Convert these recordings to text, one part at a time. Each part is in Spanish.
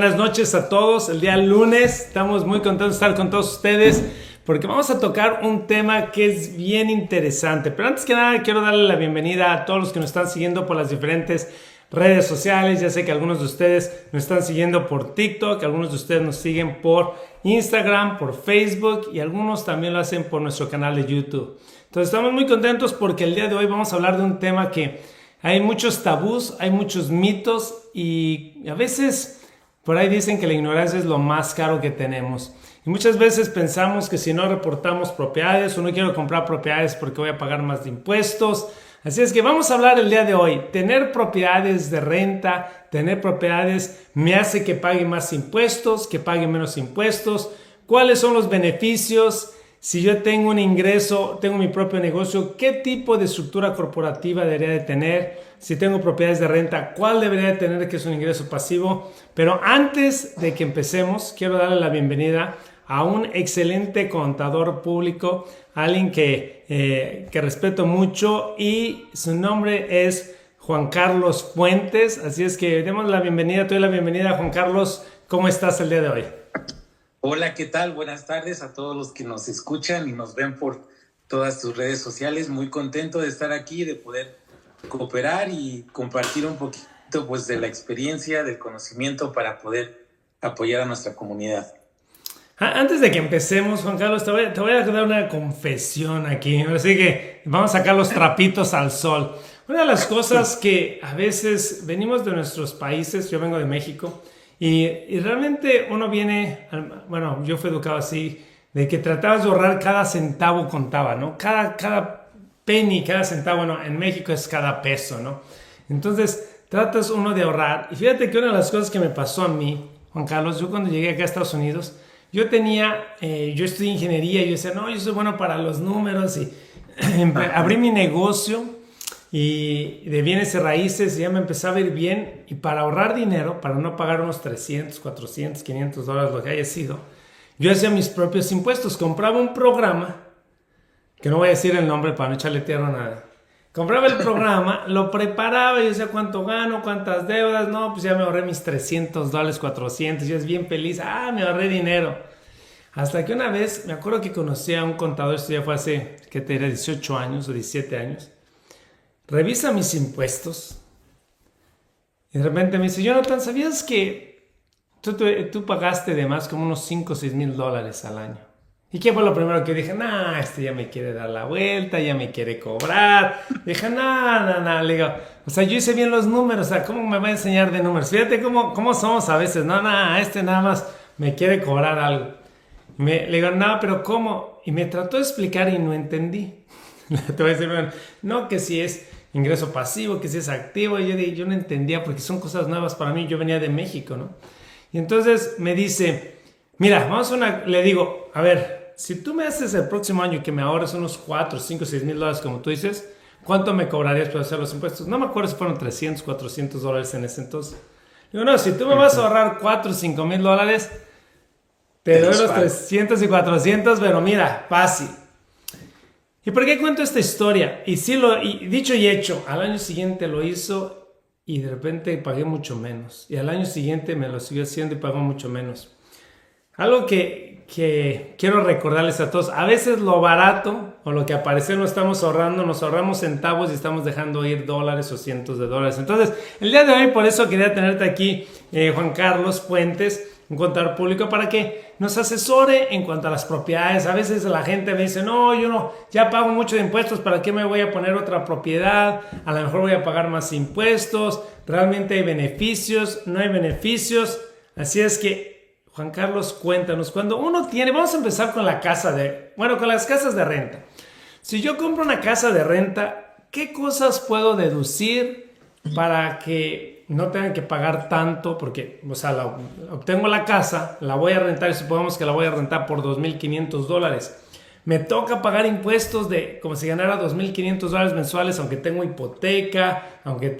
Buenas noches a todos. El día lunes estamos muy contentos de estar con todos ustedes porque vamos a tocar un tema que es bien interesante. Pero antes que nada quiero darle la bienvenida a todos los que nos están siguiendo por las diferentes redes sociales. Ya sé que algunos de ustedes nos están siguiendo por TikTok, algunos de ustedes nos siguen por Instagram, por Facebook y algunos también lo hacen por nuestro canal de YouTube. Entonces estamos muy contentos porque el día de hoy vamos a hablar de un tema que hay muchos tabús, hay muchos mitos y a veces por ahí dicen que la ignorancia es lo más caro que tenemos. Y muchas veces pensamos que si no reportamos propiedades o no quiero comprar propiedades porque voy a pagar más de impuestos. Así es que vamos a hablar el día de hoy. Tener propiedades de renta, tener propiedades me hace que pague más impuestos, que pague menos impuestos. ¿Cuáles son los beneficios? Si yo tengo un ingreso, tengo mi propio negocio, ¿qué tipo de estructura corporativa debería de tener? Si tengo propiedades de renta, ¿cuál debería de tener que es un ingreso pasivo? Pero antes de que empecemos, quiero darle la bienvenida a un excelente contador público, alguien que respeto mucho y su nombre es Juan Carlos Fuentes. Así es que demos la bienvenida, te doy la bienvenida, Juan Carlos. ¿Cómo estás el día de hoy? Hola, ¿qué tal? Buenas tardes a todos los que nos escuchan y nos ven por todas tus redes sociales. Muy contento de estar aquí, de poder cooperar y compartir un poquito pues, de la experiencia, del conocimiento para poder apoyar a nuestra comunidad. Antes de que empecemos, Juan Carlos, te voy a dar una confesión aquí. Así que vamos a sacar los trapitos al sol. Una de las cosas que a veces venimos de nuestros países, yo vengo de México, y realmente uno viene, bueno, yo fui educado así, de que tratabas de ahorrar cada centavo contaba, ¿no? Cada penny, cada centavo, bueno, en México es cada peso, ¿no? Entonces tratas uno de ahorrar. Y fíjate que una de las cosas que me pasó a mí, Juan Carlos, yo cuando llegué acá a Estados Unidos, yo estudié ingeniería y yo decía, no, yo soy bueno para los números y abrí mi negocio y de bienes y raíces y ya me empezaba a ir bien y para ahorrar dinero, para no pagar unos 300, 400, 500 dólares, lo que haya sido, yo hacía mis propios impuestos, compraba un programa, que no voy a decir el nombre para no echarle tierra a nada, compraba el programa, lo preparaba y yo decía cuánto gano, cuántas deudas, no, pues ya me ahorré mis 300 dólares, 400, yo es bien feliz, me ahorré dinero. Hasta que una vez, me acuerdo que conocí a un contador, esto ya fue hace, que te era 18 años o 17 años, revisa mis impuestos y de repente me dice, Jonathan, ¿sabías que tú pagaste de más como unos 5 o 6 mil dólares al año? ¿Y qué fue lo primero que dije? Este ya me quiere dar la vuelta, ya me quiere cobrar. Dije, no, le digo, o sea, yo hice bien los números, o sea, ¿cómo me va a enseñar de números? Fíjate cómo somos a veces, nada más me quiere cobrar algo. Le digo, no, pero ¿cómo? Y me trató de explicar y no entendí. Te voy a decir, bueno, no, que si es ingreso pasivo, que si es activo, y yo no entendía porque son cosas nuevas para mí, yo venía de México, ¿no? Y entonces me dice, mira, le digo, a ver, si tú me haces el próximo año que me ahorres unos 4, 5, 6 mil dólares como tú dices, ¿cuánto me cobrarías por hacer los impuestos? No me acuerdo si fueron 300, 400 dólares en ese entonces. Digo, no, si tú me vas a ahorrar 4, 5 mil dólares, te doy los 300 y 400, pero mira, fácil. ¿Y por qué cuento esta historia? Y dicho y hecho, al año siguiente lo hizo y de repente pagué mucho menos. Y al año siguiente me lo siguió haciendo y pagó mucho menos. Algo que quiero recordarles a todos, a veces lo barato o lo que aparece no estamos ahorrando, nos ahorramos centavos y estamos dejando ir dólares o cientos de dólares. Entonces, el día de hoy por eso quería tenerte aquí, Juan Carlos Fuentes, un contador público, para que nos asesore en cuanto a las propiedades. A veces la gente me dice, no, yo no, ya pago mucho de impuestos, ¿para qué me voy a poner otra propiedad? A lo mejor voy a pagar más impuestos, realmente hay beneficios, no hay beneficios. Así es que, Juan Carlos, cuéntanos, cuando uno tiene, vamos a empezar con las casas de renta. Si yo compro una casa de renta, ¿qué cosas puedo deducir para que no tengan que pagar tanto? Porque, o sea, obtengo la casa, la voy a rentar y supongamos que la voy a rentar por 2,500 dólares. Me toca pagar impuestos de como si ganara 2,500 dólares mensuales, aunque tengo hipoteca, aunque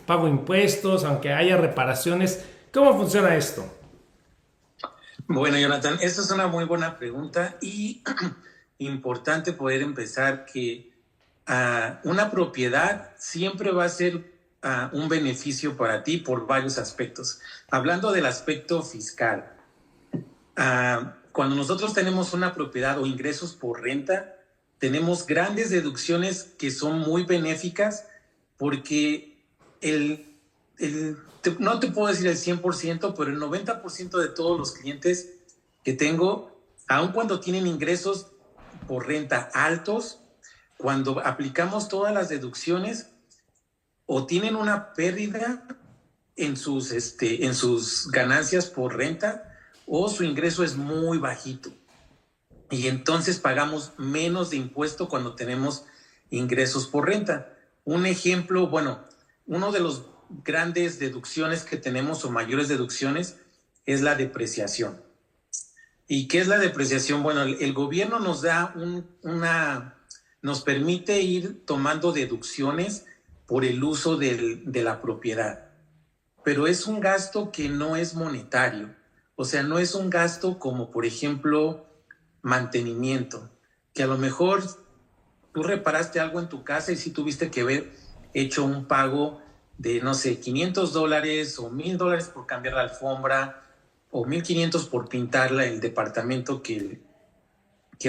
pago impuestos, aunque haya reparaciones. ¿Cómo funciona esto? Bueno, Jonathan, esta es una muy buena pregunta y importante poder empezar que una propiedad siempre va a ser un beneficio para ti por varios aspectos. Hablando del aspecto fiscal, cuando nosotros tenemos una propiedad o ingresos por renta, tenemos grandes deducciones que son muy benéficas porque no te puedo decir el 100%, pero el 90% de todos los clientes que tengo, aun cuando tienen ingresos por renta altos, cuando aplicamos todas las deducciones, o tienen una pérdida en sus ganancias por renta, o su ingreso es muy bajito. Y entonces pagamos menos de impuesto cuando tenemos ingresos por renta. Un ejemplo, bueno, uno de los grandes deducciones que tenemos o mayores deducciones es la depreciación. ¿Y qué es la depreciación? Bueno, el gobierno nos da nos permite ir tomando deducciones por el uso de la propiedad. Pero es un gasto que no es monetario. O sea, no es un gasto como, por ejemplo, mantenimiento. Que a lo mejor tú reparaste algo en tu casa y sí tuviste que haber hecho un pago de, no sé, $500 o $1,000 por cambiar la alfombra o $1,500 por pintar el departamento que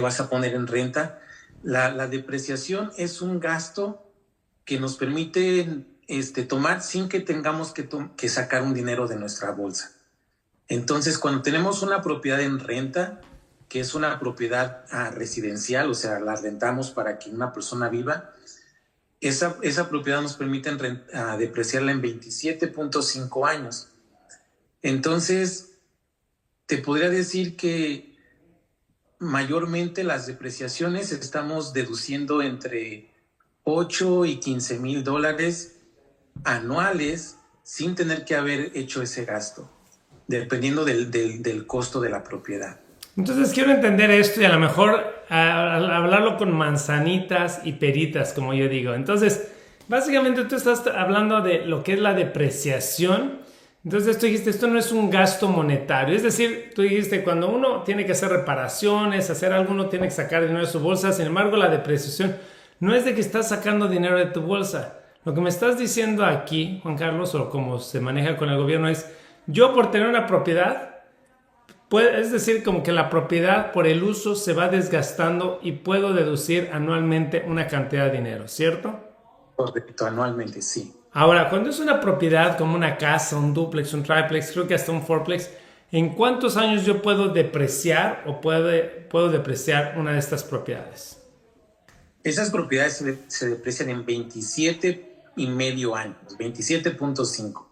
vas a poner en renta. La depreciación es un gasto que nos permite tomar sin que tengamos que sacar un dinero de nuestra bolsa. Entonces, cuando tenemos una propiedad en renta, que es una propiedad residencial, o sea, la rentamos para que una persona viva, esa propiedad nos permite depreciarla en 27.5 años. Entonces, te podría decir que mayormente las depreciaciones estamos deduciendo entre $8,000 y $15,000 anuales sin tener que haber hecho ese gasto, dependiendo del costo de la propiedad. Entonces quiero entender esto y a lo mejor hablarlo con manzanitas y peritas, como yo digo. Entonces, básicamente tú estás hablando de lo que es la depreciación. Entonces tú dijiste, esto no es un gasto monetario. Es decir, tú dijiste, cuando uno tiene que hacer reparaciones, hacer algo, uno tiene que sacar dinero de su bolsa. Sin embargo, la depreciación no es de que estás sacando dinero de tu bolsa. Lo que me estás diciendo aquí, Juan Carlos, o como se maneja con el gobierno, es yo por tener una propiedad, es decir, como que la propiedad por el uso se va desgastando y puedo deducir anualmente una cantidad de dinero, ¿cierto? Correcto, anualmente, sí. Ahora, cuando es una propiedad como una casa, un duplex, un triplex, creo que hasta un fourplex, ¿en cuántos años yo puedo depreciar o puedo depreciar una de estas propiedades? Esas propiedades se deprecian en 27.5 años, 27.5.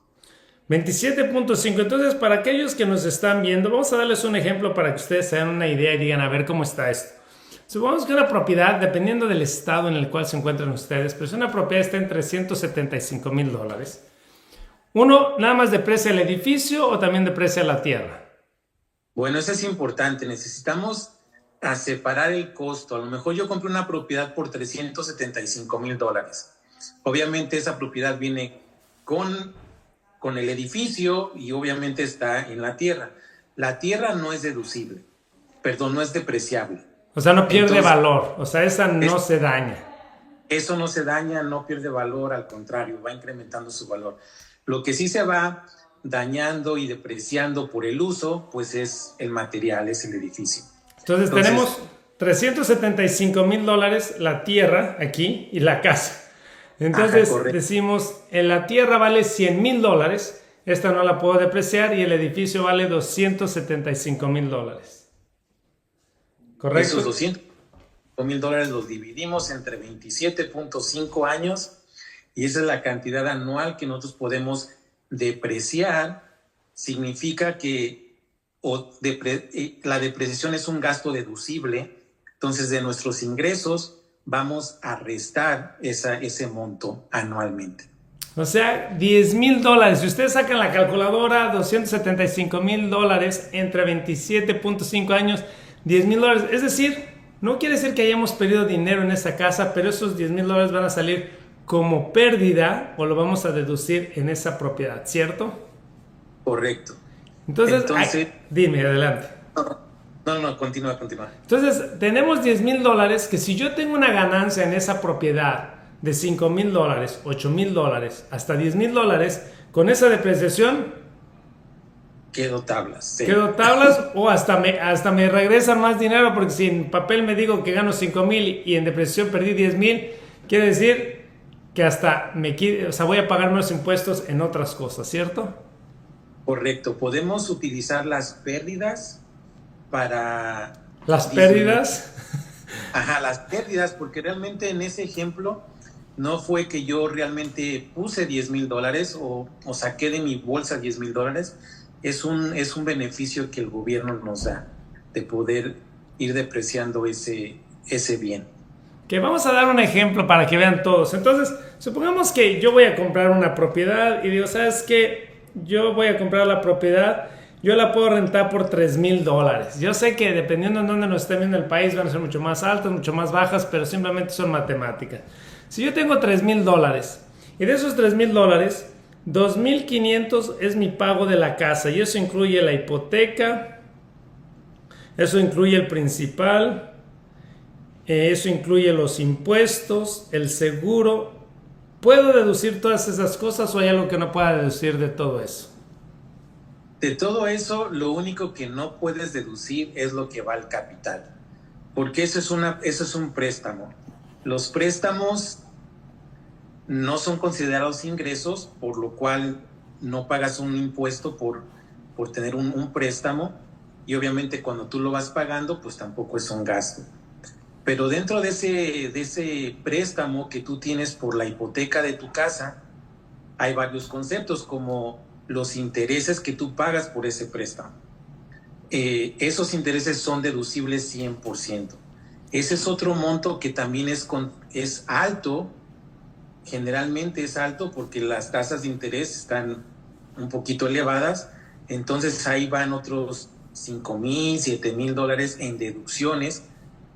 27.5. Entonces, para aquellos que nos están viendo, vamos a darles un ejemplo para que ustedes se den una idea y digan, a ver cómo está esto. Supongamos que una propiedad, dependiendo del estado en el cual se encuentran ustedes, pues una propiedad está en $375,000. ¿Uno nada más deprecia el edificio o también deprecia la tierra? Bueno, eso es importante. Necesitamos separar el costo. A lo mejor yo compré una propiedad por $375,000. Obviamente esa propiedad viene con el edificio y obviamente está en la tierra. La tierra no es deducible, perdón, no es depreciable. O sea, no pierde valor, o sea, esa no se daña. Eso no se daña, no pierde valor, al contrario, va incrementando su valor. Lo que sí se va dañando y depreciando por el uso, pues es el material, es el edificio. Entonces tenemos $375,000 la tierra aquí y la casa. Entonces decimos, en la tierra vale $100,000, esta no la puedo depreciar y el edificio vale $275,000. ¿Correcto? Esos $200,000 los dividimos entre 27.5 años y esa es la cantidad anual que nosotros podemos depreciar. Significa que la depreciación es un gasto deducible, entonces de nuestros ingresos vamos a restar ese monto anualmente. O sea, $10,000. Si ustedes sacan la calculadora, $275,000 entre 27.5 años, $10,000. Es decir, no quiere decir que hayamos perdido dinero en esa casa, pero esos $10,000 van a salir como pérdida o lo vamos a deducir en esa propiedad, ¿cierto? Correcto. Entonces dime, adelante. No, continúa. Entonces, tenemos $10,000 que si yo tengo una ganancia en esa propiedad de $5,000, $8,000, hasta $10,000, con esa depreciación Quedo tablas. Sí. quedo tablas o hasta me regresan más dinero, porque si en papel me digo que gano 5,000 y en depreciación perdí 10,000, quiere decir que hasta voy a pagar menos impuestos en otras cosas, ¿cierto? Correcto. Podemos utilizar las pérdidas para... Las pérdidas. Ajá, las pérdidas, porque realmente en ese ejemplo no fue que yo realmente puse $10,000 o saqué de mi bolsa $10,000. Es un beneficio que el gobierno nos da de poder ir depreciando ese bien. Que vamos a dar un ejemplo para que vean todos. Entonces, supongamos que yo voy a comprar una propiedad y digo, ¿sabes qué? Yo voy a comprar la propiedad, yo la puedo rentar por $3,000. Yo sé que dependiendo en dónde nos estén viendo el país van a ser mucho más altas, mucho más bajas, pero simplemente son matemáticas. Si yo tengo $3,000 y de esos $3,000, 2,500 es mi pago de la casa y eso incluye la hipoteca, eso incluye el principal, eso incluye los impuestos, el seguro. ¿Puedo deducir todas esas cosas o hay algo que no pueda deducir de todo eso? De todo eso, lo único que no puedes deducir es lo que va al capital, porque eso es un préstamo. Los préstamos no son considerados ingresos, por lo cual no pagas un impuesto por tener un préstamo, y obviamente cuando tú lo vas pagando, pues tampoco es un gasto. Pero dentro de ese préstamo que tú tienes por la hipoteca de tu casa, hay varios conceptos como los intereses que tú pagas por ese préstamo. Esos intereses son deducibles 100%. Ese es otro monto que también es alto. Generalmente es alto porque las tasas de interés están un poquito elevadas. Entonces ahí van otros $5,000, $7,000 en deducciones.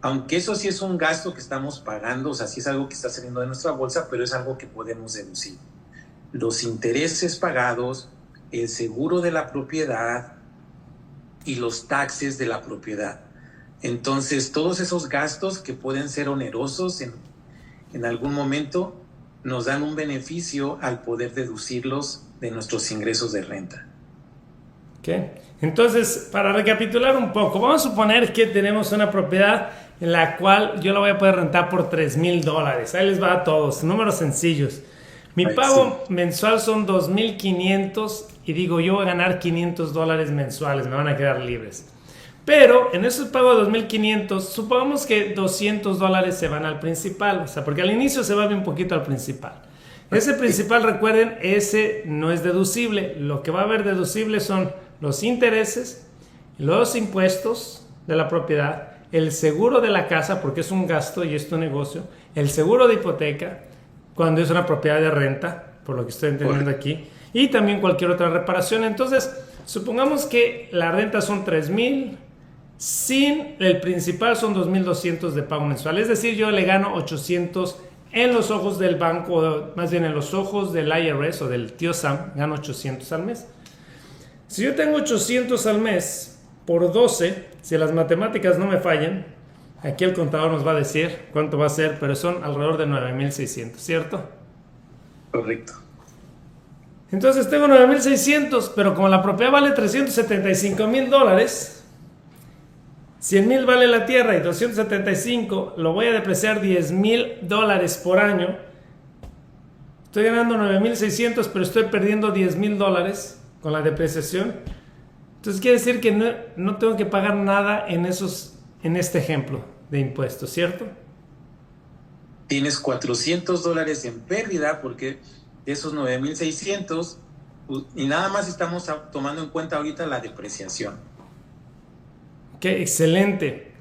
Aunque eso sí es un gasto que estamos pagando, o sea, sí es algo que está saliendo de nuestra bolsa, pero es algo que podemos deducir. Los intereses pagados, el seguro de la propiedad y los taxes de la propiedad. Entonces, todos esos gastos que pueden ser onerosos en algún momento nos dan un beneficio al poder deducirlos de nuestros ingresos de renta. ¿Okay? Entonces, para recapitular un poco, vamos a suponer que tenemos una propiedad en la cual yo la voy a poder rentar por $3,000. Ahí les va a todos, números sencillos. Mi pago mensual son 2,500 y digo, yo voy a ganar $500 mensuales, me van a quedar libres. Pero en esos pagos de 2,500, supongamos que $200 se van al principal, o sea, porque al inicio se va bien poquito al principal. Ese principal, recuerden, ese no es deducible. Lo que va a haber deducible son los intereses, los impuestos de la propiedad, el seguro de la casa, porque es un gasto y es tu negocio, el seguro de hipoteca, cuando es una propiedad de renta, por lo que estoy entendiendo aquí, y también cualquier otra reparación. Entonces, supongamos que la renta son 3,000, sin el principal son 2,200 de pago mensual. Es decir, yo le gano 800 en los ojos del banco, más bien en los ojos del IRS o del tío Sam, gano 800 al mes. Si yo tengo 800 al mes por 12, si las matemáticas no me fallan, aquí el contador nos va a decir cuánto va a ser, pero son alrededor de 9,600, ¿cierto? Correcto. Entonces tengo 9,600, pero como la propiedad vale $375,000, 100,000 vale la tierra y 275 lo voy a depreciar $10,000 por año. Estoy ganando 9,600, pero estoy perdiendo $10,000 con la depreciación. Entonces quiere decir que no tengo que pagar nada en este ejemplo de impuestos, ¿cierto? Tienes $400 en pérdida porque de esos 9,600 y nada más estamos tomando en cuenta ahorita la depreciación. ¡Qué excelente!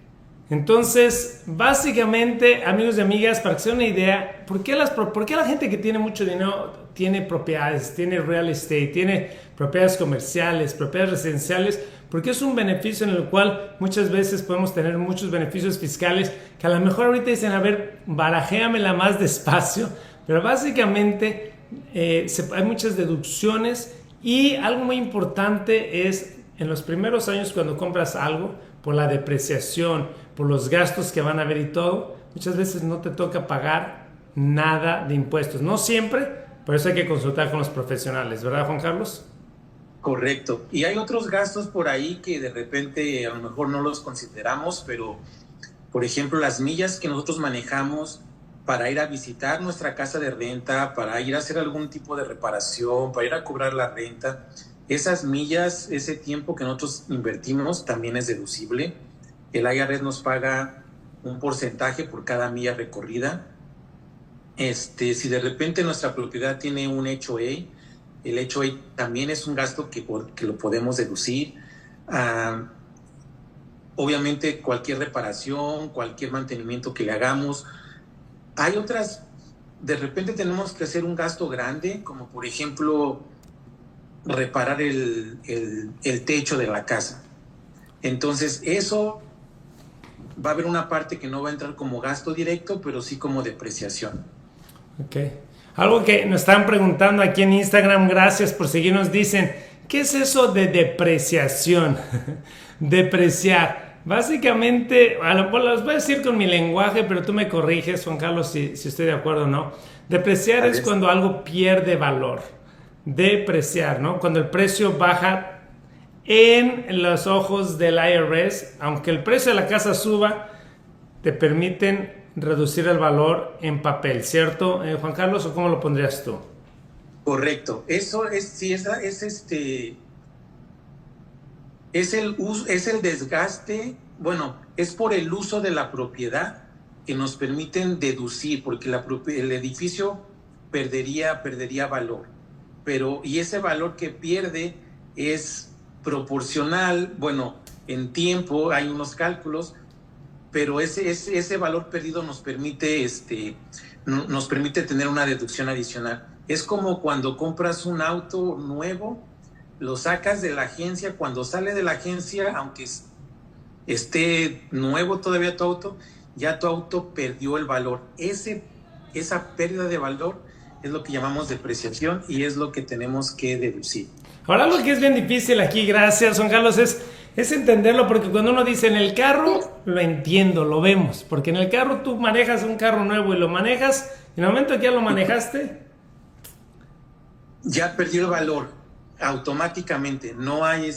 Entonces, básicamente, amigos y amigas, para que se den una idea, ¿por qué la gente que tiene mucho dinero tiene propiedades, tiene real estate, tiene propiedades comerciales, propiedades residenciales? Porque es un beneficio en el cual muchas veces podemos tener muchos beneficios fiscales que a lo mejor ahorita dicen, a ver, barajéamela más despacio, pero básicamente hay muchas deducciones y algo muy importante es en los primeros años cuando compras algo, por la depreciación, por los gastos que van a haber y todo, muchas veces no te toca pagar nada de impuestos. No siempre, por eso hay que consultar con los profesionales, ¿verdad, Juan Carlos? Correcto. Y hay otros gastos por ahí que de repente a lo mejor no los consideramos, pero por ejemplo, las millas que nosotros manejamos para ir a visitar nuestra casa de renta, para ir a hacer algún tipo de reparación, para ir a cobrar la renta, esas millas, ese tiempo que nosotros invertimos también es deducible. El IRS nos paga un porcentaje por cada milla recorrida. Si de repente nuestra propiedad tiene un HOA, el HOA también es un gasto que lo podemos deducir. Obviamente cualquier reparación, cualquier mantenimiento que le hagamos. Hay otras, de repente tenemos que hacer un gasto grande, como por ejemplo reparar el techo de la casa. Entonces eso va a haber una parte que no va a entrar como gasto directo, pero sí como depreciación. Ok. Algo que nos están preguntando aquí en Instagram, gracias por seguirnos, dicen, ¿qué es eso de depreciación? Depreciar. Básicamente, los voy a decir con mi lenguaje, pero tú me corriges, Juan Carlos, si estoy de acuerdo o no. Depreciar es cuando algo pierde valor. Depreciar, ¿no? Cuando el precio baja en los ojos del IRS, aunque el precio de la casa suba, te permiten reducir el valor en papel, ¿cierto, Juan Carlos? ¿O cómo lo pondrías tú? Correcto. Eso es, sí, es el desgaste, bueno, es por el uso de la propiedad que nos permiten deducir, porque el edificio perdería valor, y ese valor que pierde es proporcional, bueno, en tiempo hay unos cálculos, pero ese valor perdido nos permite tener una deducción adicional. Es como cuando compras un auto nuevo, lo sacas de la agencia, cuando sale de la agencia, aunque esté nuevo todavía tu auto, ya tu auto perdió el valor. Esa pérdida de valor es lo que llamamos depreciación y es lo que tenemos que deducir. Ahora lo que es bien difícil aquí, gracias Juan Carlos, es entenderlo, porque cuando uno dice en el carro, lo entiendo, lo vemos, porque en el carro tú manejas un carro nuevo y lo manejas, y en el momento que ya lo manejaste, ya perdió el valor automáticamente, no hay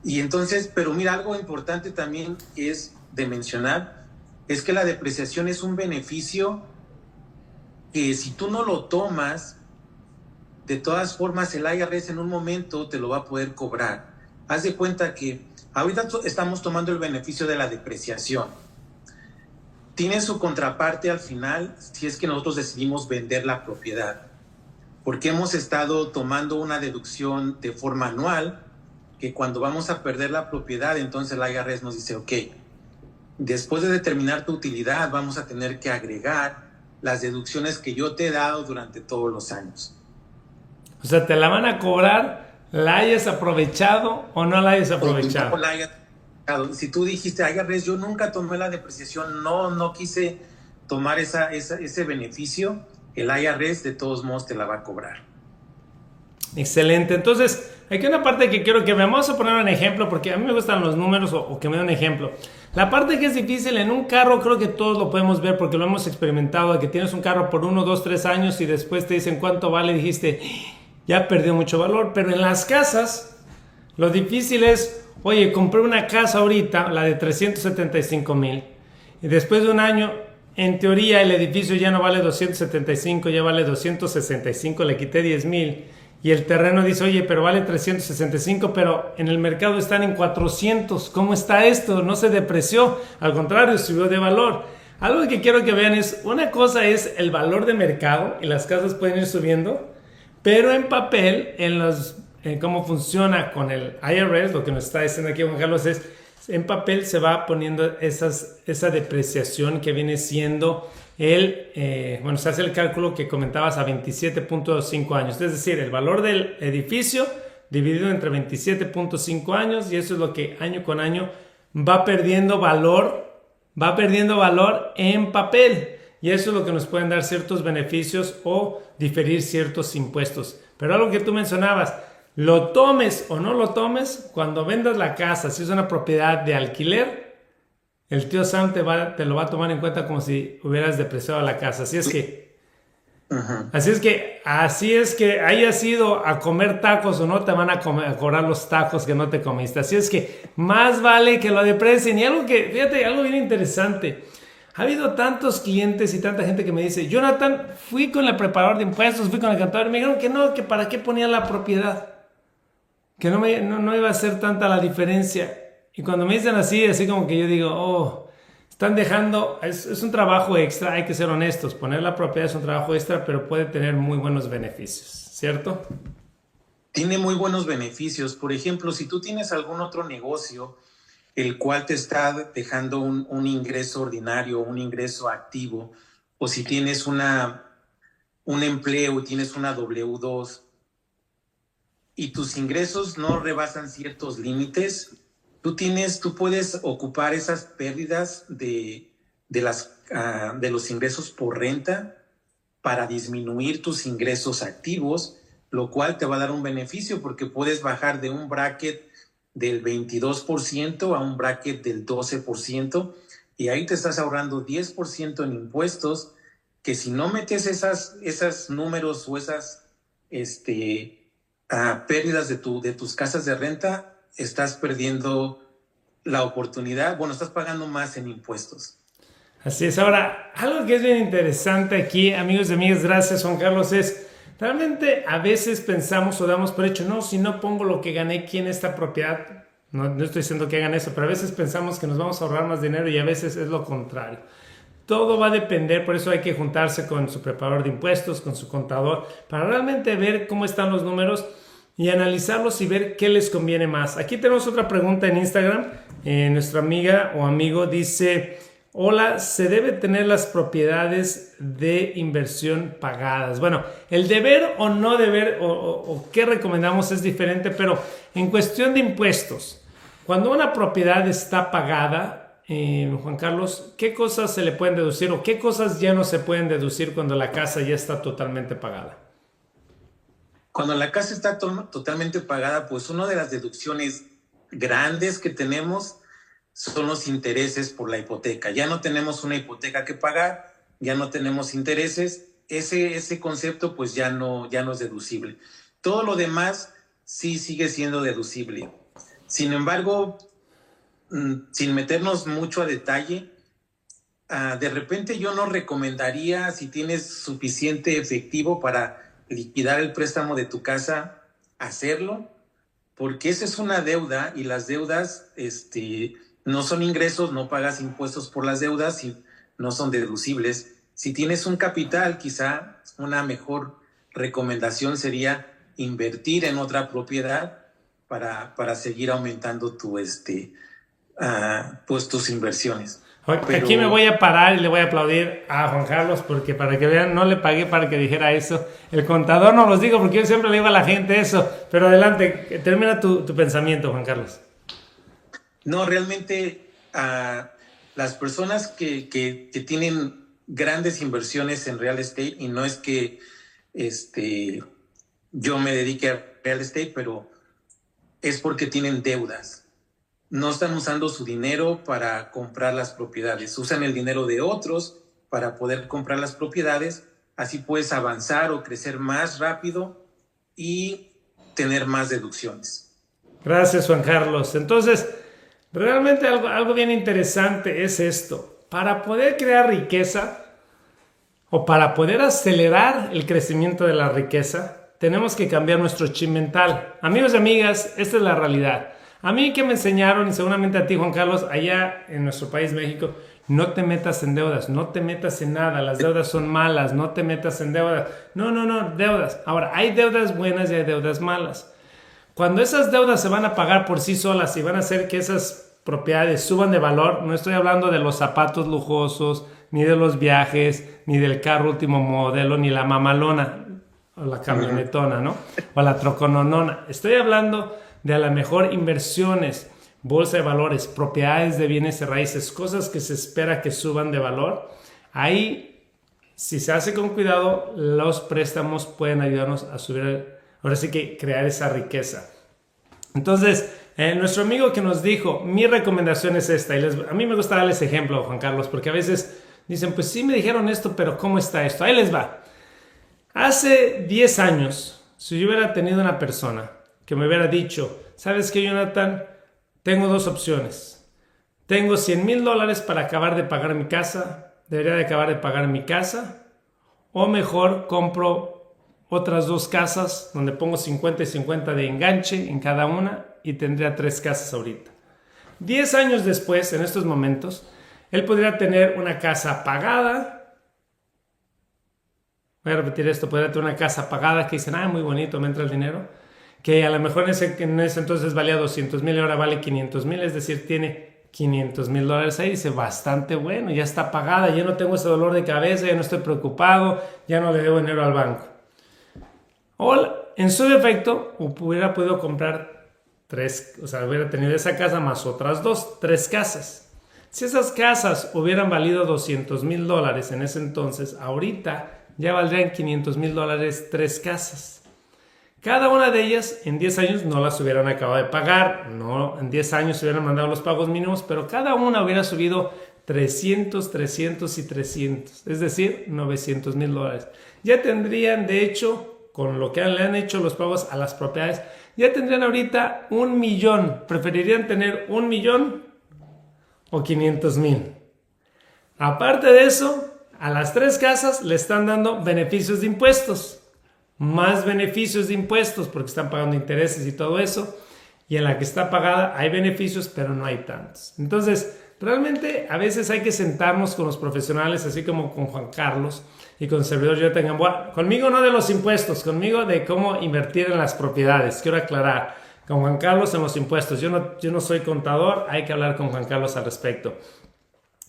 y entonces, pero mira, algo importante también es de mencionar, es que la depreciación es un beneficio que si tú no lo tomas, de todas formas el IRS en un momento te lo va a poder cobrar. Haz de cuenta que ahorita estamos tomando el beneficio de la depreciación. Tiene su contraparte al final si es que nosotros decidimos vender la propiedad, porque hemos estado tomando una deducción de forma anual, que cuando vamos a perder la propiedad, entonces el IRS nos dice, ok, después de determinar tu utilidad, vamos a tener que agregar las deducciones que yo te he dado durante todos los años. O sea, te la van a cobrar, la hayas aprovechado o no la hayas aprovechado. Si tú dijiste, IRS, yo nunca tomé la depreciación, no quise tomar ese beneficio, el IRS de todos modos te la va a cobrar. Excelente. Entonces, aquí hay una parte que quiero que veamos. Vamos a poner un ejemplo, porque a mí me gustan los números o que me den un ejemplo. La parte que es difícil en un carro, creo que todos lo podemos ver porque lo hemos experimentado, que tienes un carro por 1, 2, 3 años y después te dicen cuánto vale y dijiste, ya perdió mucho valor. Pero en las casas, lo difícil es, oye, compré una casa ahorita, la de 375,000, y después de un año, en teoría el edificio ya no vale 275, ya vale 265, le quité 10,000. Y el terreno dice, oye, pero vale 365, pero en el mercado están en 400. ¿Cómo está esto? No se depreció, al contrario, subió de valor. Algo que quiero que vean es, una cosa es el valor de mercado, y las casas pueden ir subiendo, pero en papel, en cómo funciona con el IRS, lo que nos está diciendo aquí Juan Carlos es, en papel se va poniendo esa depreciación que viene siendo se hace el cálculo que comentabas a 27.5 años, es decir, el valor del edificio dividido entre 27.5 años, y eso es lo que año con año va perdiendo valor en papel, y eso es lo que nos pueden dar ciertos beneficios o diferir ciertos impuestos. Pero algo que tú mencionabas, lo tomes o no lo tomes, cuando vendas la casa, si es una propiedad de alquiler, el tío Sam te lo va a tomar en cuenta como si hubieras depreciado la casa. Ajá. Así es que hayas ido a comer tacos o no, te van a cobrar los tacos que no te comiste. Así es que más vale que lo deprecien. Y fíjate, algo bien interesante. Ha habido tantos clientes y tanta gente que me dice, Jonathan, fui con el preparador de impuestos, fui con el contador y me dijeron que no, que para qué ponía la propiedad, que no iba a ser tanta la diferencia. Y cuando me dicen así como que yo digo, oh, están dejando, es un trabajo extra, hay que ser honestos, poner la propiedad es un trabajo extra, pero puede tener muy buenos beneficios, ¿cierto? Tiene muy buenos beneficios. Por ejemplo, si tú tienes algún otro negocio el cual te está dejando un ingreso ordinario, un ingreso activo, o si tienes un empleo, tienes una W2 y tus ingresos no rebasan ciertos límites, tú puedes ocupar esas pérdidas de los ingresos por renta para disminuir tus ingresos activos, lo cual te va a dar un beneficio porque puedes bajar de un bracket del 22% a un bracket del 12% y ahí te estás ahorrando 10% en impuestos que si no metes esas números o esas pérdidas de tus casas de renta, estás perdiendo la oportunidad, bueno, estás pagando más en impuestos. Así es. Ahora, algo que es bien interesante aquí, amigos y amigas, gracias Juan Carlos, es realmente a veces pensamos o damos por hecho, no, si no pongo lo que gané aquí en esta propiedad, no estoy diciendo que hagan eso, pero a veces pensamos que nos vamos a ahorrar más dinero y a veces es lo contrario. Todo va a depender, por eso hay que juntarse con su preparador de impuestos, con su contador, para realmente ver cómo están los números y analizarlos y ver qué les conviene más. Aquí tenemos otra pregunta en Instagram. Nuestra amiga o amigo dice, hola, ¿se debe tener las propiedades de inversión pagadas? Bueno, el deber o no deber o qué recomendamos es diferente, pero en cuestión de impuestos, cuando una propiedad está pagada, Juan Carlos, ¿qué cosas se le pueden deducir o qué cosas ya no se pueden deducir cuando la casa ya está totalmente pagada? Cuando la casa está totalmente pagada, pues una de las deducciones grandes que tenemos son los intereses por la hipoteca. Ya no tenemos una hipoteca que pagar, ya no tenemos intereses. Ese concepto pues ya no es deducible. Todo lo demás sí sigue siendo deducible. Sin embargo, sin meternos mucho a detalle, de repente yo no recomendaría, si tienes suficiente efectivo para liquidar el préstamo de tu casa, hacerlo, porque esa es una deuda y las deudas no son ingresos, no pagas impuestos por las deudas y no son deducibles. Si tienes un capital, quizá una mejor recomendación sería invertir en otra propiedad para seguir aumentando pues tus inversiones. Aquí me voy a parar y le voy a aplaudir a Juan Carlos porque para que vean, no le pagué para que dijera eso. El contador no los digo porque yo siempre le digo a la gente eso. Pero adelante, termina tu pensamiento, Juan Carlos. No, realmente las personas que tienen grandes inversiones en real estate, y no es que yo me dedique a real estate, pero es porque tienen deudas. No están usando su dinero para comprar las propiedades, usan el dinero de otros para poder comprar las propiedades, así puedes avanzar o crecer más rápido y tener más deducciones. Gracias, Juan Carlos. Entonces, realmente algo bien interesante es esto. Para poder crear riqueza o para poder acelerar el crecimiento de la riqueza, tenemos que cambiar nuestro chip mental. Amigos y amigas, esta es la realidad. A mí que me enseñaron, y seguramente a ti, Juan Carlos, allá en nuestro país, México, no te metas en deudas, no te metas en nada, las deudas son malas, no te metas en deudas. No, deudas. Ahora, hay deudas buenas y hay deudas malas. Cuando esas deudas se van a pagar por sí solas y van a hacer que esas propiedades suban de valor, no estoy hablando de los zapatos lujosos, ni de los viajes, ni del carro último modelo, ni la mamalona, o la camionetona, ¿no? O la trocononona. Estoy hablando de a lo mejor inversiones, bolsa de valores, propiedades de bienes y raíces, cosas que se espera que suban de valor. Ahí, si se hace con cuidado, los préstamos pueden ayudarnos a subir, ahora sí que crear esa riqueza. Entonces, Nuestro amigo que nos dijo, mi recomendación es esta, y a mí me gusta darles ejemplo, Juan Carlos, porque a veces dicen, pues sí me dijeron esto, pero ¿cómo está esto? Ahí les va. Hace 10 años, si yo hubiera tenido una persona que me hubiera dicho, ¿sabes qué, Jonathan? Tengo dos opciones. Tengo $100,000 para acabar de pagar mi casa, debería de acabar de pagar mi casa, o mejor compro otras dos casas donde pongo 50 y 50 de enganche en cada una y tendría 3 casas ahorita. 10 años después, en estos momentos, él podría tener una casa pagada. Voy a repetir esto, podría tener una casa pagada que dicen, muy bonito, me entra el dinero, que a lo mejor en ese entonces valía 200,000 y ahora vale 500,000, es decir, tiene $500,000 ahí. Dice, bastante bueno, ya está pagada, ya no tengo ese dolor de cabeza, ya no estoy preocupado, ya no le debo dinero al banco. O en su defecto, hubiera podido comprar 3, o sea, hubiera tenido esa casa más otras 3 casas. Si esas casas hubieran valido $200,000 en ese entonces, ahorita ya valdrían $500,000 3 casas. Cada una de ellas en 10 años no las hubieran acabado de pagar, no, en 10 años se hubieran mandado los pagos mínimos, pero cada una hubiera subido 300, 300 y 300, es decir, $900,000. Ya tendrían, de hecho, con lo que le han hecho los pagos a las propiedades, ya tendrían ahorita 1,000,000. ¿Preferirían tener 1,000,000 o 500,000? Aparte de eso, a las 3 casas le están dando beneficios de impuestos. Más beneficios de impuestos porque están pagando intereses y todo eso. Y en la que está pagada hay beneficios, pero no hay tantos. Entonces, realmente a veces hay que sentarnos con los profesionales, así como con Juan Carlos y con el servidor Jonathan Gamboa. Conmigo no de los impuestos, conmigo de cómo invertir en las propiedades. Quiero aclarar, con Juan Carlos en los impuestos. Yo no soy contador, hay que hablar con Juan Carlos al respecto.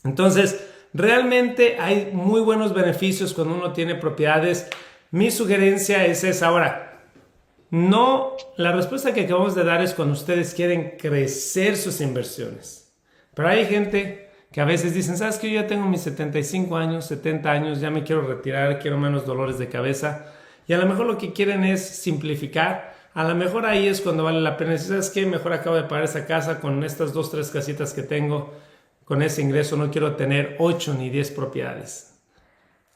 Entonces, realmente hay muy buenos beneficios cuando uno tiene propiedades. Mi sugerencia es esa. Ahora, no, la respuesta que acabamos de dar es cuando ustedes quieren crecer sus inversiones. Pero hay gente que a veces dicen, ¿sabes qué? Yo ya tengo mis 75 años, 70 años, ya me quiero retirar, quiero menos dolores de cabeza. Y a lo mejor lo que quieren es simplificar. A lo mejor ahí es cuando vale la pena decir, ¿sabes qué? Mejor acabo de pagar esa casa con estas 2, 3 casitas que tengo. Con ese ingreso no quiero tener 8 ni 10 propiedades.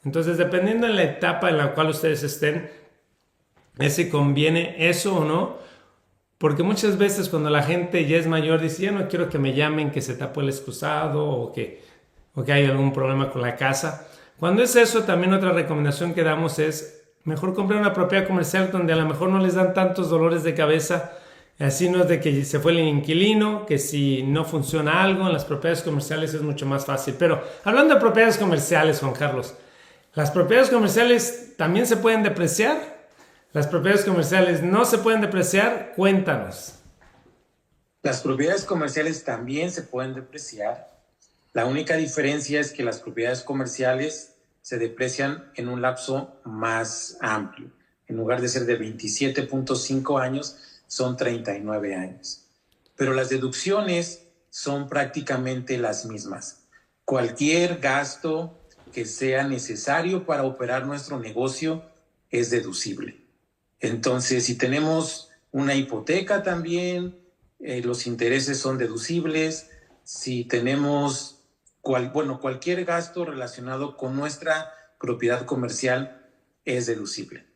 Entonces, dependiendo de la etapa en la cual ustedes estén, es si conviene eso o no, porque muchas veces cuando la gente ya es mayor dice, ya no quiero que me llamen que se tapó el excusado o que hay algún problema con la casa. Cuando es eso, también otra recomendación que damos es mejor comprar una propiedad comercial donde a lo mejor no les dan tantos dolores de cabeza. Así no es de que se fue el inquilino, que si no funciona algo en las propiedades comerciales es mucho más fácil. Pero hablando de propiedades comerciales, Juan Carlos, ¿las propiedades comerciales también se pueden depreciar? ¿Las propiedades comerciales no se pueden depreciar? Cuéntanos. Las propiedades comerciales también se pueden depreciar. La única diferencia es que las propiedades comerciales se deprecian en un lapso más amplio. En lugar de ser de 27.5 años, son 39 años. Pero las deducciones son prácticamente las mismas. Cualquier gasto que sea necesario para operar nuestro negocio es deducible. Entonces, si tenemos una hipoteca también, los intereses son deducibles. Si tenemos cualquier gasto relacionado con nuestra propiedad comercial es deducible.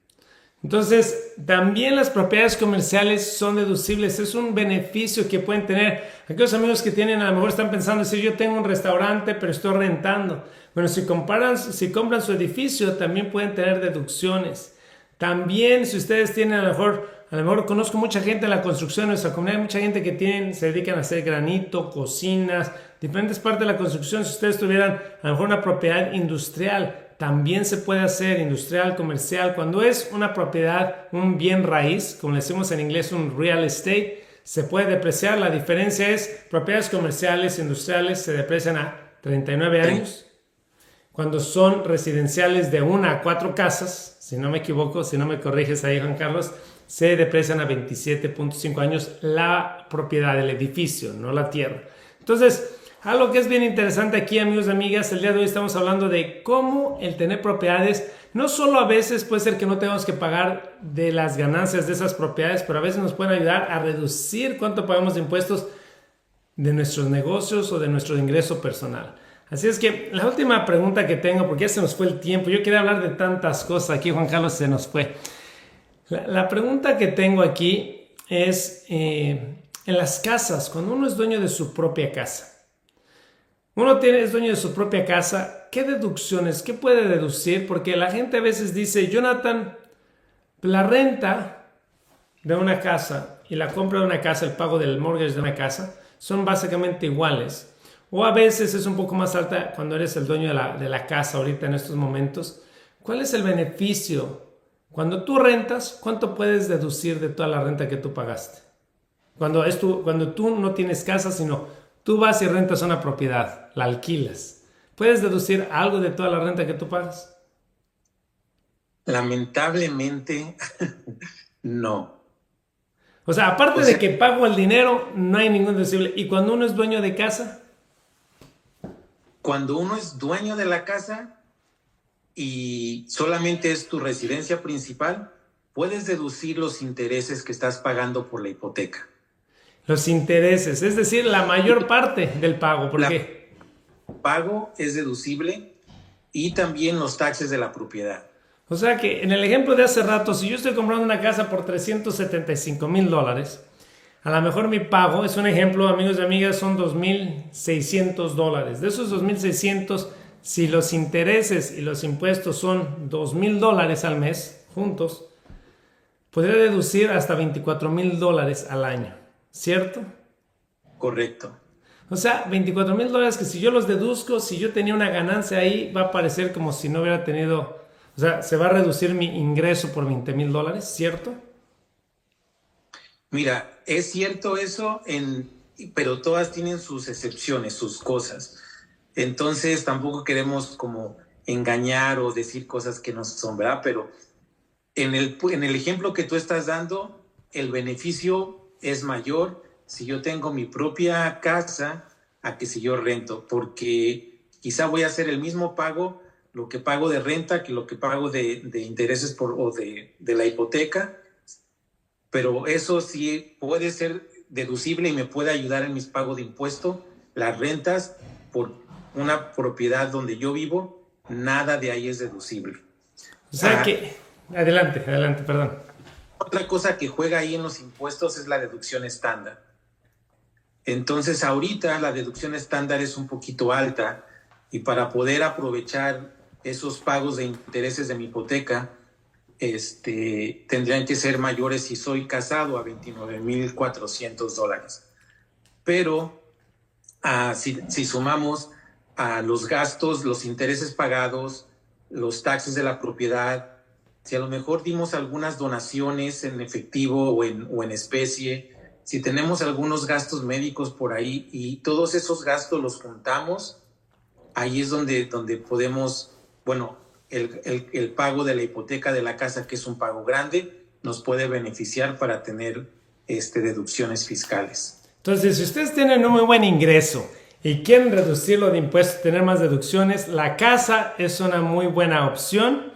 Entonces, también las propiedades comerciales son deducibles. Es un beneficio que pueden tener. Aquellos amigos que tienen, a lo mejor están pensando, si yo tengo un restaurante, pero estoy rentando. Bueno, si compran su edificio, también pueden tener deducciones. También, si ustedes tienen, a lo mejor conozco mucha gente en la construcción, en nuestra comunidad hay mucha gente que se dedican a hacer granito, cocinas, diferentes partes de la construcción. Si ustedes tuvieran, a lo mejor, una propiedad industrial, también se puede hacer industrial, comercial. Cuando es una propiedad, un bien raíz, como le decimos en inglés, un real estate, se puede depreciar. La diferencia es propiedades comerciales, industriales, se deprecian a 39 años. Cuando son residenciales de 1 a 4 casas, si no me equivoco, si no me corriges ahí, Juan Carlos, se deprecian a 27.5 años la propiedad del edificio, no la tierra. Entonces, Algo que es bien interesante aquí, amigos y amigas, el día de hoy estamos hablando de cómo el tener propiedades, no solo a veces puede ser que no tengamos que pagar de las ganancias de esas propiedades, pero a veces nos pueden ayudar a reducir cuánto pagamos de impuestos de nuestros negocios o de nuestro ingreso personal. Así es que la última pregunta que tengo, porque ya se nos fue el tiempo, yo quería hablar de tantas cosas, aquí Juan Carlos se nos fue. La pregunta que tengo aquí es, en las casas, cuando uno es dueño de su propia casa, es dueño de su propia casa, ¿qué deducciones, qué puede deducir? Porque la gente a veces dice, Jonathan, la renta de una casa y la compra de una casa, el pago del mortgage de una casa, son básicamente iguales. O a veces es un poco más alta cuando eres el dueño de la casa ahorita en estos momentos. ¿Cuál es el beneficio? Cuando tú rentas, ¿cuánto puedes deducir de toda la renta que tú pagaste? Cuando tú no tienes casa, sino tú vas y rentas una propiedad, la alquilas. ¿Puedes deducir algo de toda la renta que tú pagas? Lamentablemente, no. O sea, aparte de que pago el dinero, no hay ningún deducible. ¿Y cuando uno es dueño de casa? Cuando uno es dueño de la casa y solamente es tu residencia principal, puedes deducir los intereses que estás pagando por la hipoteca. Los intereses, es decir, la mayor parte del pago. ¿Por qué? El pago es deducible y también los taxes de la propiedad. O sea que en el ejemplo de hace rato, si yo estoy comprando una casa por $375,000, a lo mejor mi pago, es un ejemplo, amigos y amigas, son $2,600. De esos $2,600, si los intereses y los impuestos son $2,000 al mes, juntos, podría deducir hasta $24,000 al año, ¿cierto? Correcto. O sea, $24,000 que si yo los deduzco, si yo tenía una ganancia ahí, va a parecer como si no hubiera tenido, o sea, se va a reducir mi ingreso por $20,000, ¿cierto? Mira, es cierto eso, pero todas tienen sus excepciones, sus cosas. Entonces tampoco queremos como engañar o decir cosas que no son, ¿verdad? Pero en el ejemplo que tú estás dando, el beneficio es mayor si yo tengo mi propia casa a que si yo rento, porque quizá voy a hacer el mismo pago, lo que pago de renta que lo que pago de intereses o de la hipoteca, pero eso sí puede ser deducible y me puede ayudar en mis pagos de impuesto. Las rentas por una propiedad donde yo vivo, nada de ahí es deducible. O sea que, adelante, perdón. Otra cosa que juega ahí en los impuestos es la deducción estándar. Entonces ahorita la deducción estándar es un poquito alta y para poder aprovechar esos pagos de intereses de mi hipoteca, tendrían que ser mayores si soy casado a $29,400. Pero si sumamos a los gastos, los intereses pagados, los taxes de la propiedad, si a lo mejor dimos algunas donaciones en efectivo o en especie, si tenemos algunos gastos médicos por ahí y todos esos gastos los juntamos, ahí es donde podemos, bueno, el pago de la hipoteca de la casa, que es un pago grande, nos puede beneficiar para tener deducciones fiscales. Entonces, si ustedes tienen un muy buen ingreso y quieren reducirlo de impuestos, tener más deducciones, la casa es una muy buena opción.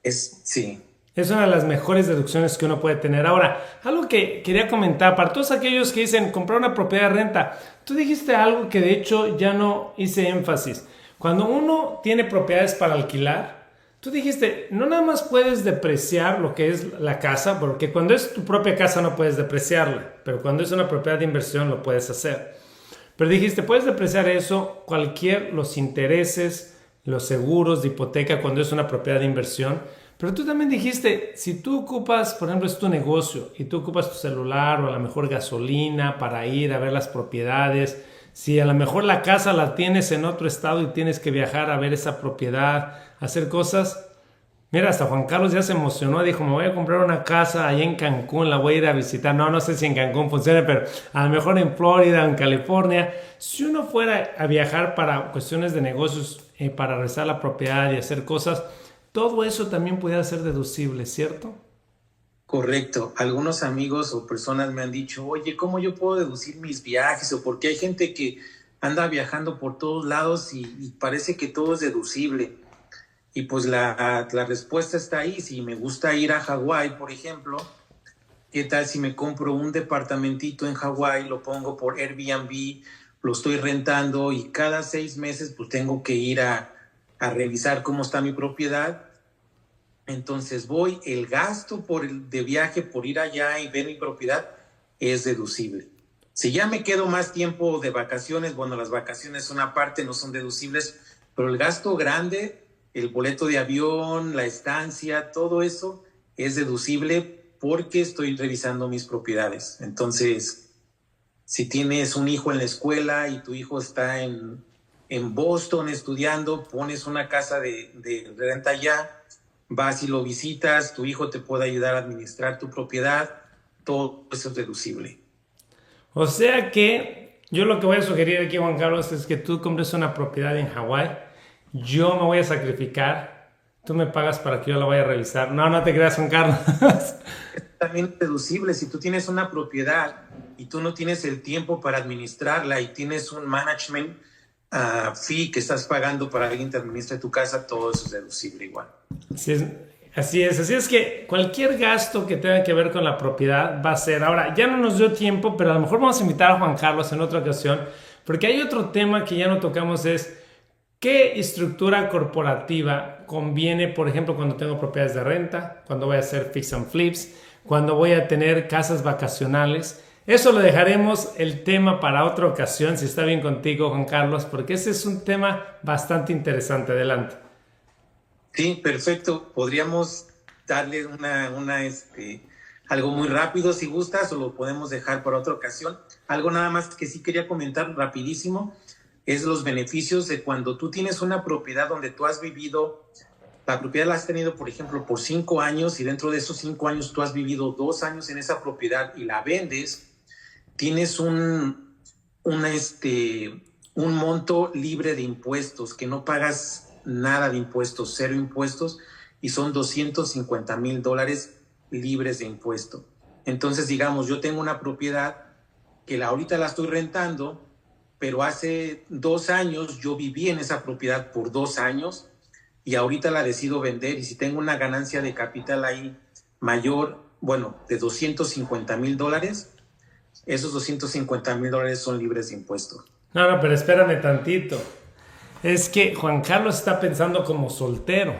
Sí. Es una de las mejores deducciones que uno puede tener. Ahora, algo que quería comentar, para todos aquellos que dicen comprar una propiedad de renta, tú dijiste algo que de hecho ya no hice énfasis. Cuando uno tiene propiedades para alquilar, tú dijiste, no nada más puedes depreciar lo que es la casa, porque cuando es tu propia casa no puedes depreciarla, pero cuando es una propiedad de inversión lo puedes hacer. Pero dijiste, puedes depreciar eso, los intereses, los seguros de hipoteca cuando es una propiedad de inversión. Pero tú también dijiste, si tú ocupas, por ejemplo, es tu negocio y tú ocupas tu celular o a lo mejor gasolina para ir a ver las propiedades, si a lo mejor la casa la tienes en otro estado y tienes que viajar a ver esa propiedad, hacer cosas. Mira, hasta Juan Carlos ya se emocionó, dijo, me voy a comprar una casa allá en Cancún, la voy a ir a visitar. No sé si en Cancún funciona, pero a lo mejor en Florida, en California. Si uno fuera a viajar para cuestiones de negocios, para rezar la propiedad y hacer cosas, todo eso también pudiera ser deducible, ¿cierto? Correcto. Algunos amigos o personas me han dicho, oye, ¿cómo yo puedo deducir mis viajes? O porque hay gente que anda viajando por todos lados y parece que todo es deducible. Y pues la respuesta está ahí. Si me gusta ir a Hawái, por ejemplo, ¿qué tal si me compro un departamentito en Hawái, lo pongo por Airbnb, lo estoy rentando y cada 6 meses pues tengo que ir a revisar cómo está mi propiedad? Entonces el gasto de viaje por ir allá y ver mi propiedad es deducible. Si ya me quedo más tiempo de vacaciones, bueno, las vacaciones son aparte, no son deducibles, pero el gasto grande, el boleto de avión, la estancia, todo eso es deducible porque estoy revisando mis propiedades. Entonces, si tienes un hijo en la escuela y tu hijo está en Boston estudiando, pones una casa de renta allá, vas y lo visitas, tu hijo te puede ayudar a administrar tu propiedad, todo eso es deducible. O sea que yo lo que voy a sugerir aquí, Juan Carlos, es que tú compres una propiedad en Hawái. Yo me voy a sacrificar. Tú me pagas para que yo la vaya a revisar. No, no te creas, Juan Carlos. También es deducible. Si tú tienes una propiedad y tú no tienes el tiempo para administrarla y tienes un management fee que estás pagando para que alguien te administre tu casa, todo eso es deducible igual. Así es que cualquier gasto que tenga que ver con la propiedad va a ser. Ahora, ya no nos dio tiempo, pero a lo mejor vamos a invitar a Juan Carlos en otra ocasión, porque hay otro tema que ya no tocamos, es qué estructura corporativa conviene, por ejemplo, cuando tengo propiedades de renta, cuando voy a hacer fix and flips, cuando voy a tener casas vacacionales. Eso lo dejaremos el tema para otra ocasión, si está bien contigo, Juan Carlos, porque ese es un tema bastante interesante. Adelante. Sí, perfecto. Podríamos darle algo muy rápido si gustas, o lo podemos dejar para otra ocasión. Algo nada más que sí quería comentar rapidísimo es los beneficios de cuando tú tienes una propiedad donde tú has vivido, la propiedad la has tenido, por ejemplo, por 5 años, y dentro de esos 5 años tú has vivido 2 años en esa propiedad y la vendes, tienes un monto libre de impuestos, que no pagas nada de impuestos, 0 impuestos, y son $250,000 libres de impuesto. Entonces, digamos, yo tengo una propiedad que ahorita la estoy rentando, pero hace 2 años yo viví en esa propiedad por 2 años y ahorita la decido vender, y si tengo una ganancia de capital ahí mayor, bueno, de $250,000, esos $250,000 son libres de impuestos. No, pero espérame tantito. Es que Juan Carlos está pensando como soltero,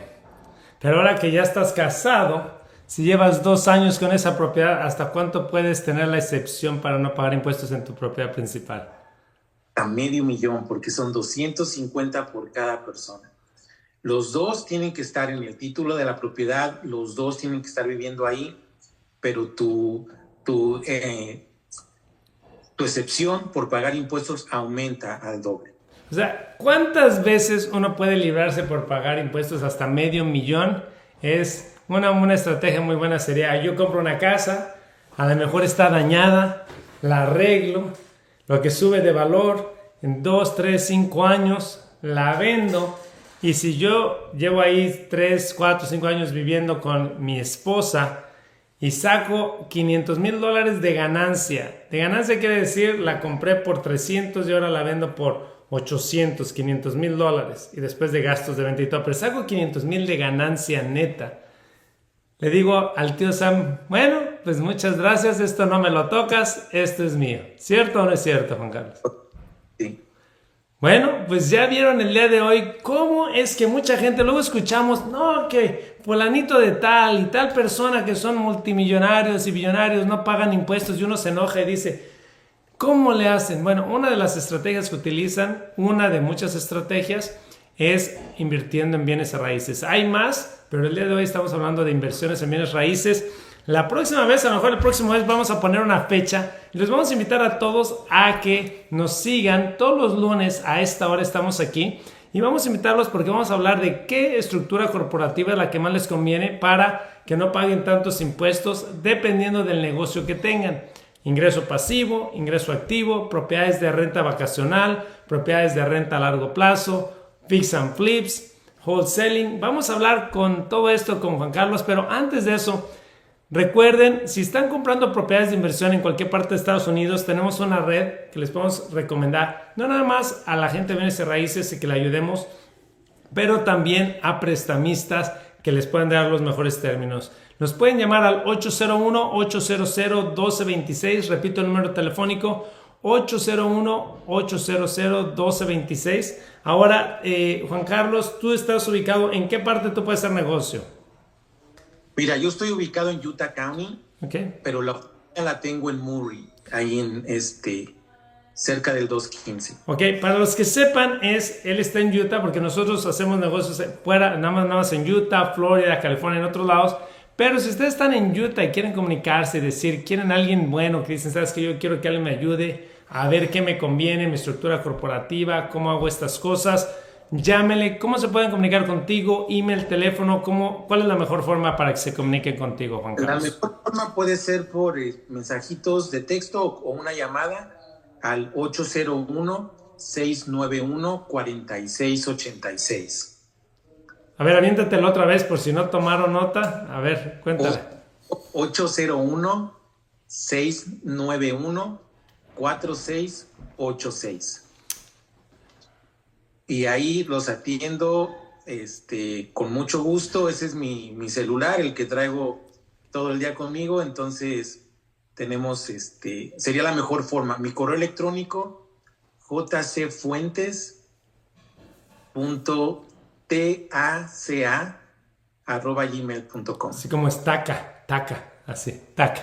pero ahora que ya estás casado, si llevas 2 años con esa propiedad, ¿hasta cuánto puedes tener la excepción para no pagar impuestos en tu propiedad principal? A $500,000, porque son 250 por cada persona. Los dos tienen que estar en el título de la propiedad, los dos tienen que estar viviendo ahí, pero tu excepción por pagar impuestos aumenta al doble. O sea, ¿cuántas veces uno puede librarse por pagar impuestos hasta $500,000? Es una estrategia muy buena. Sería, yo compro una casa, a lo mejor está dañada, la arreglo, lo que sube de valor, en 2, 3, 5 años la vendo, y si yo llevo ahí 3, 4, 5 años viviendo con mi esposa y saco $500,000 de ganancia. De ganancia quiere decir, la compré por 300 y ahora la vendo por 800, $500,000, y después de gastos de venta y todo, pero saco 500,000 de ganancia neta. Le digo al tío Sam, bueno, pues muchas gracias, esto no me lo tocas, esto es mío. ¿Cierto o no es cierto, Juan Carlos? Sí. Bueno, pues ya vieron el día de hoy cómo es que mucha gente, luego escuchamos, no, que fulanito de tal y tal persona que son multimillonarios y billonarios no pagan impuestos, y uno se enoja y dice, ¿cómo le hacen? Bueno, una de las estrategias que utilizan, una de muchas estrategias, es invirtiendo en bienes raíces. Hay más, pero el día de hoy estamos hablando de inversiones en bienes raíces. La próxima vez, a lo mejor el próximo mes, vamos a poner una fecha y les vamos a invitar a todos a que nos sigan. Todos los lunes a esta hora estamos aquí y vamos a invitarlos porque vamos a hablar de qué estructura corporativa es la que más les conviene para que no paguen tantos impuestos dependiendo del negocio que tengan. Ingreso pasivo, ingreso activo, propiedades de renta vacacional, propiedades de renta a largo plazo, fix and flips, wholesaling. Vamos a hablar con todo esto con Juan Carlos, pero antes de eso, Recuerden, si están comprando propiedades de inversión en cualquier parte de Estados Unidos, tenemos una red que les podemos recomendar, no nada más a la gente de bienes y raíces y que le ayudemos, pero también a prestamistas que les pueden dar los mejores términos. Nos pueden llamar al 801-800-1226, repito el número telefónico, 801-800-1226. Ahora, Juan Carlos, tú estás ubicado, ¿en qué parte tú puedes hacer negocio? Mira, yo estoy ubicado en Utah County, pero la oficina la tengo en Murray, ahí en cerca del 215. Ok, para los que sepan, él está en Utah porque nosotros hacemos negocios fuera, nada más en Utah, Florida, California, en otros lados. Pero si ustedes están en Utah y quieren comunicarse y decir, quieren a alguien bueno, que dicen, sabes que yo quiero que alguien me ayude a ver qué me conviene, mi estructura corporativa, cómo hago estas cosas, llámele. ¿Cómo se pueden comunicar contigo? Email, teléfono, ¿cuál es la mejor forma para que se comuniquen contigo, Juan Carlos? La mejor forma puede ser por mensajitos de texto o una llamada al 801-691-4686. A ver, aviéntatelo otra vez por si no tomaron nota. A ver, cuéntale. 801-691-4686. Y ahí los atiendo con mucho gusto. Ese es mi celular, el que traigo todo el día conmigo. Entonces tenemos, sería la mejor forma. Mi correo electrónico, jcfuentes.taca@gmail.com. Así como es taca, así, taca.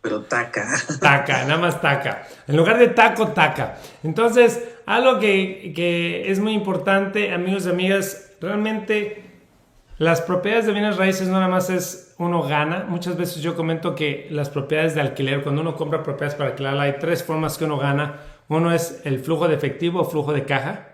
Pero taca. Taca, nada más taca. En lugar de taco, taca. Entonces, algo que es muy importante, amigos y amigas, realmente las propiedades de bienes raíces no nada más es uno gana. Muchas veces yo comento que las propiedades de alquiler, cuando uno compra propiedades para alquilar, hay tres formas que uno gana. Uno es el flujo de efectivo o flujo de caja.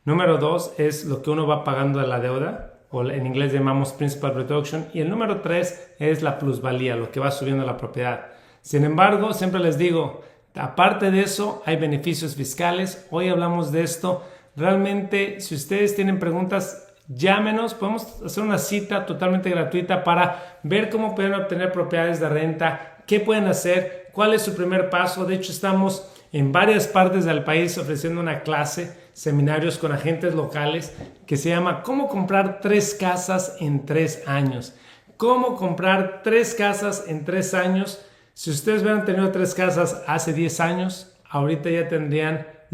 Número 2 es lo que uno va pagando de la deuda, o en inglés llamamos principal reduction. Y el número 3 es la plusvalía, lo que va subiendo la propiedad. Sin embargo, siempre les digo, aparte de eso, hay beneficios fiscales. Hoy hablamos de esto. Realmente, si ustedes tienen preguntas, llámenos. Podemos hacer una cita totalmente gratuita para ver cómo pueden obtener propiedades de renta, qué pueden hacer, cuál es su primer paso. De hecho, estamos en varias partes del país ofreciendo una clase, seminarios con agentes locales que se llama ¿Cómo comprar 3 casas en 3 años? ¿Cómo comprar 3 casas en 3 años? Si ustedes hubieran tenido 3 casas hace 10 años, ahorita ya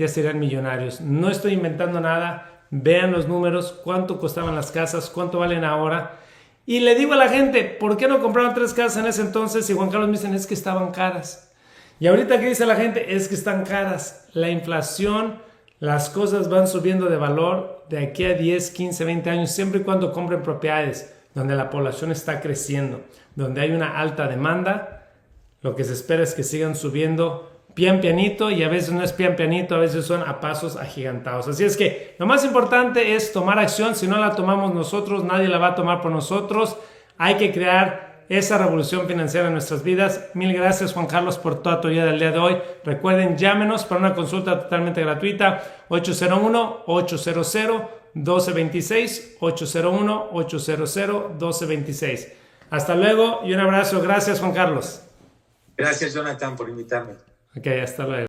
serían millonarios. No estoy inventando nada. Vean los números, cuánto costaban las casas, cuánto valen ahora. Y le digo a la gente, ¿por qué no compraron 3 casas en ese entonces? Y Juan Carlos me dicen, es que estaban caras. Y ahorita, ¿qué dice la gente? Es que están caras. La inflación, las cosas van subiendo de valor de aquí a 10, 15, 20 años, siempre y cuando compren propiedades donde la población está creciendo, donde hay una alta demanda. Lo que se espera es que sigan subiendo pian pianito, y a veces no es pian pianito, a veces son a pasos agigantados. Así es que lo más importante es tomar acción. Si no la tomamos nosotros, nadie la va a tomar por nosotros. Hay que crear esa revolución financiera en nuestras vidas. Mil gracias, Juan Carlos, por toda tu ayuda del día de hoy. Recuerden, llámenos para una consulta totalmente gratuita, 801-800-1226, 801-800-1226. Hasta luego y un abrazo. Gracias, Juan Carlos. Gracias, Jonathan, por invitarme. Ok, hasta luego.